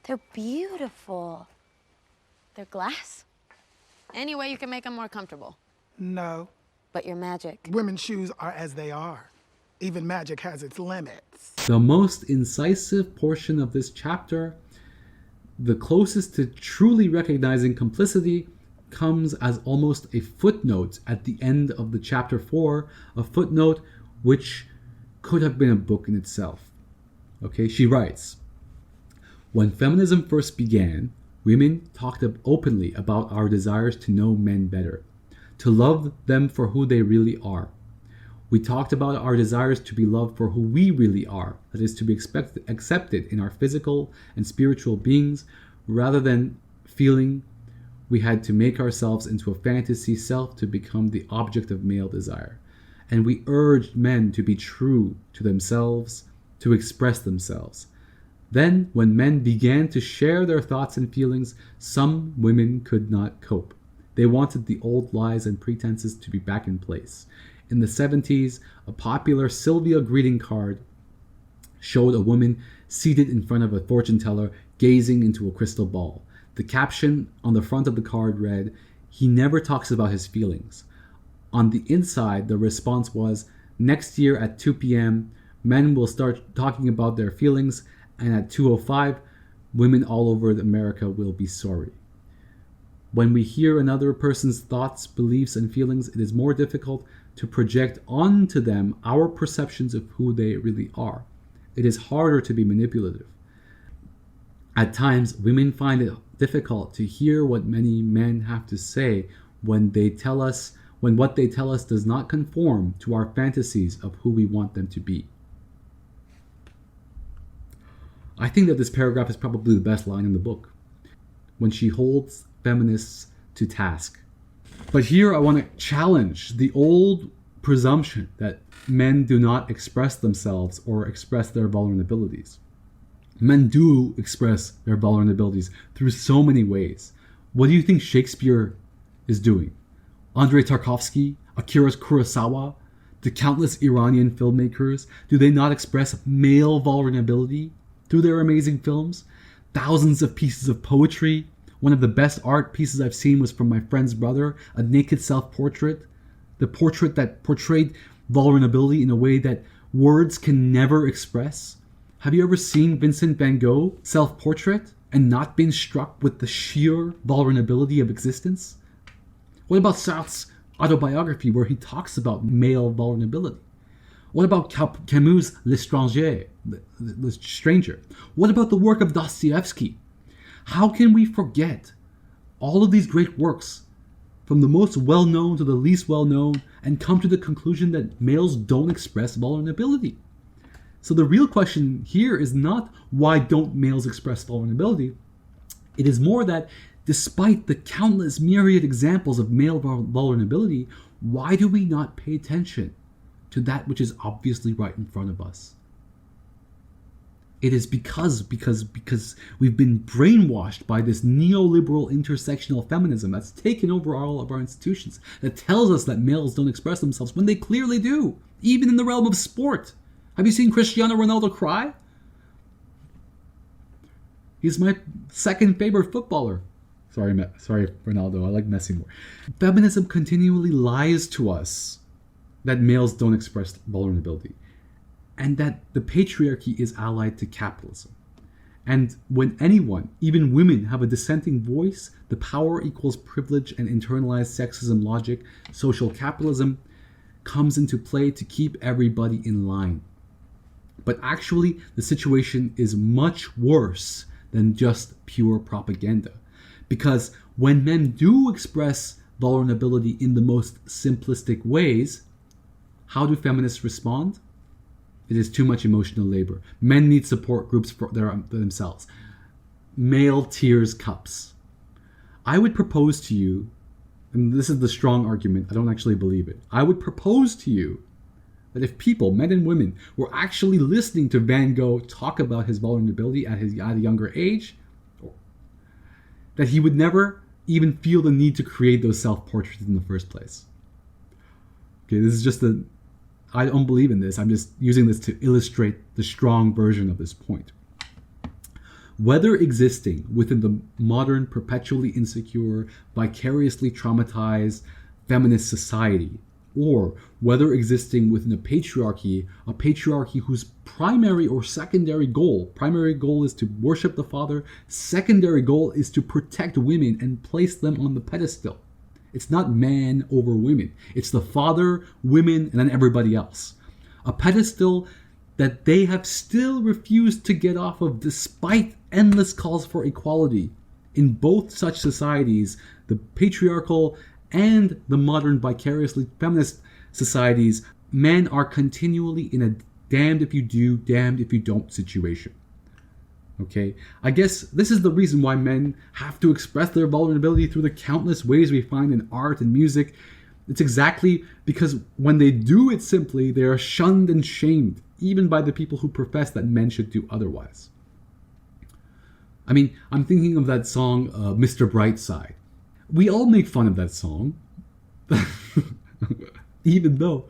They're beautiful. They're glass. Any way you can make them more comfortable. No. But your magic. Women's shoes are as they are. Even magic has its limits. The most incisive portion of this chapter, the closest to truly recognizing complicity, comes as almost a footnote at the end of the chapter 4, a footnote which could have been a book in itself. Okay, she writes, when feminism first began, women talked openly about our desires to know men better, to love them for who they really are. We talked about our desires to be loved for who we really are, that is, to be accepted in our physical and spiritual beings, rather than feeling we had to make ourselves into a fantasy self to become the object of male desire. And we urged men to be true to themselves, to express themselves. Then, when men began to share their thoughts and feelings, some women could not cope. They wanted the old lies and pretenses to be back in place. In the 70s, a popular Sylvia greeting card showed a woman seated in front of a fortune teller gazing into a crystal ball. The caption on the front of the card read, "He never talks about his feelings." On the inside, the response was, "Next year at 2 p.m., men will start talking about their feelings, and at 2:05, women all over America will be sorry." When we hear another person's thoughts, beliefs, and feelings, it is more difficult to project onto them our perceptions of who they really are. It is harder to be manipulative. At times, women find it difficult to hear what many men have to say when what they tell us does not conform to our fantasies of who we want them to be. I think that this paragraph is probably the best line in the book, when she holds feminists to task. But here I want to challenge the old presumption that men do not express themselves or express their vulnerabilities. Men do express their vulnerabilities through so many ways. What do you think Shakespeare is doing? Andrei Tarkovsky, Akira Kurosawa, the countless Iranian filmmakers, do they not express male vulnerability through their amazing films? Thousands of pieces of poetry. One of the best art pieces I've seen was from my friend's brother, a naked self-portrait. The portrait that portrayed vulnerability in a way that words can never express. Have you ever seen Vincent van Gogh self-portrait and not been struck with the sheer vulnerability of existence? What about Sartre's autobiography where he talks about male vulnerability? What about Camus' L'Étranger, the stranger? What about the work of Dostoevsky? How can we forget all of these great works, from the most well-known to the least well-known, and come to the conclusion that males don't express vulnerability? So the real question here is not why don't males express vulnerability. It is more that despite the countless myriad examples of male vulnerability, why do we not pay attention to that which is obviously right in front of us? It is because we've been brainwashed by this neoliberal intersectional feminism that's taken over all of our institutions, that tells us that males don't express themselves when they clearly do, even in the realm of sport. Have you seen Cristiano Ronaldo cry? He's my second favorite footballer. Sorry, Ronaldo. I like Messi more. Feminism continually lies to us that males don't express vulnerability, and that the patriarchy is allied to capitalism. And when anyone, even women, have a dissenting voice, the power equals privilege and internalized sexism logic, social capitalism, comes into play to keep everybody in line. But actually, the situation is much worse than just pure propaganda. Because when men do express vulnerability in the most simplistic ways, how do feminists respond? It is too much emotional labor. Men need support groups for themselves. Male tears cups. I would propose to you, and this is the strong argument, I don't actually believe it. I would propose to you that if people, men and women, were actually listening to Van Gogh talk about his vulnerability at a younger age, that he would never even feel the need to create those self-portraits in the first place. Okay, this is just I don't believe in this. I'm just using this to illustrate the strong version of this point. whether existing within the modern, perpetually insecure, vicariously traumatized feminist society, or whether existing within a patriarchy whose primary goal is to worship the father, secondary goal is to protect women and place them on the pedestal. It's not man over women. It's the father, women, and then everybody else. A pedestal that they have still refused to get off of despite endless calls for equality. In both such societies, the patriarchal and the modern vicariously feminist societies, men are continually in a damned if you do, damned if you don't situation. Okay, I guess this is the reason why men have to express their vulnerability through the countless ways we find in art and music. It's exactly because when they do it simply, they are shunned and shamed, even by the people who profess that men should do otherwise. I mean, I'm thinking of that song, Mr. Brightside. We all make fun of that song, even though,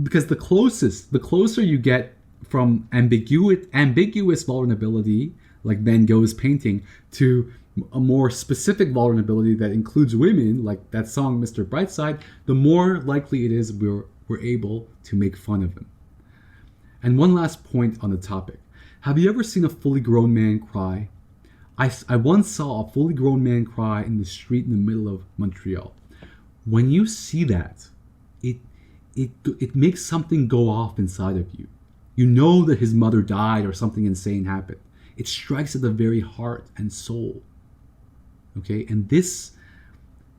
because the closer you get from ambiguous vulnerability, like Van Gogh's painting, to a more specific vulnerability that includes women, like that song Mr. Brightside, the more likely it is we're able to make fun of them. And one last point on the topic. Have you ever seen a fully grown man cry? I once saw a fully grown man cry in the street in the middle of Montreal. When you see that, it makes something go off inside of you. You know that his mother died or something insane happened. It strikes at the very heart and soul. Okay, and this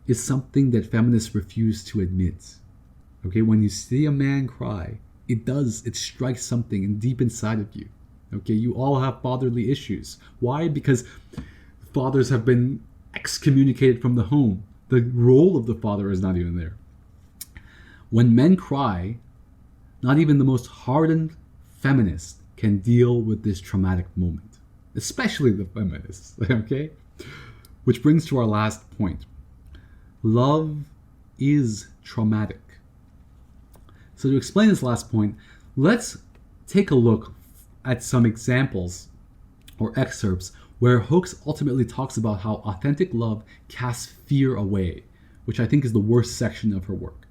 is something that feminists refuse to admit. Okay, when you see a man cry, it strikes something deep inside of you. Okay, you all have fatherly issues. Why? Because fathers have been excommunicated from the home. The role of the father is not even there. When men cry, not even the most hardened feminist can deal with this traumatic moment, especially the feminists, okay? Which brings to our last point. Love is traumatic. So to explain this last point, let's take a look at some examples or excerpts where Hooks ultimately talks about how authentic love casts fear away, which I think is the worst section of her work.